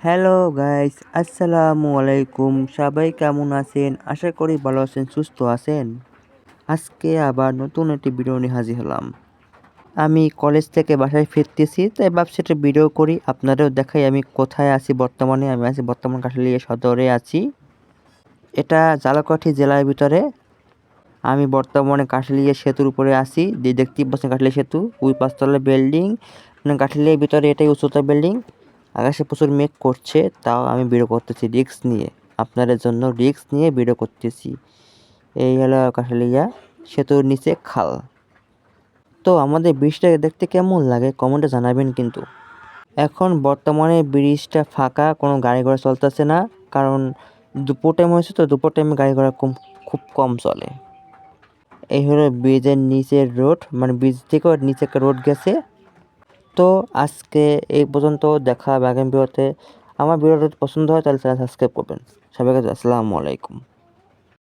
Hello guys, আসসালামু আলাইকুম। সবাই কেমন আছেন? আশা করি ভালো আছেন, সুস্থ আছেন। আজকে আবার নতুন একটি ভিডিও নিয়ে হাজির হলাম। আমি কলেজ থেকে বাসায় ফিরতেছি, তাই ভাবছি একটা ভিডিও করি, আপনাদেরও দেখাই আমি কোথায় আছি বর্তমানে। আমি আছি বর্তমান কাঠালিয়া সদরে আছি। এটা ঝালকাঠি জেলার ভিতরে। আমি বর্তমানে কাঠালিয়া সেতুর উপরে আছি। দেখতেই পাচ্ছেন কাঠালিয়া সেতু, ওই পাঁচতলা বিল্ডিং, মানে কাঠালিয়ার ভিতরে এটাই উচ্চতা বিল্ডিং। আকাশে প্রচুর মেঘ করছে, তাও আমি ভিডিও করতেছি রিস্ক নিয়ে, আপনাদের জন্য রিস্ক নিয়ে ভিডিও করতেছি। এই হলো কাঠালিয়া সেতুর নিচে খাল। তো আমাদের ব্রিজটা দেখতে কেমন লাগে কমেন্টে জানাবেন কিন্তু। এখন বর্তমানে ব্রিজটা ফাঁকা, কোনো গাড়ি ঘোড়া চলতেছে না, কারণ দুপুর টাইম হয়েছে তো, দুপুর টাইমে গাড়ি ঘোড়া খুব কম চলে। এই হলো ব্রিজের নিচের রোড, মানে ব্রিজ থেকে নিচে একটা রোড গেছে। তো আজকে এই পর্যন্ত, দেখা হবে আগামী ভিডিওতে। আমার ভিডিওটা যদি পছন্দ হয় তাহলে চ্যানেল সাবস্ক্রাইব করবেন। সবাইকে আসসালামু আলাইকুম।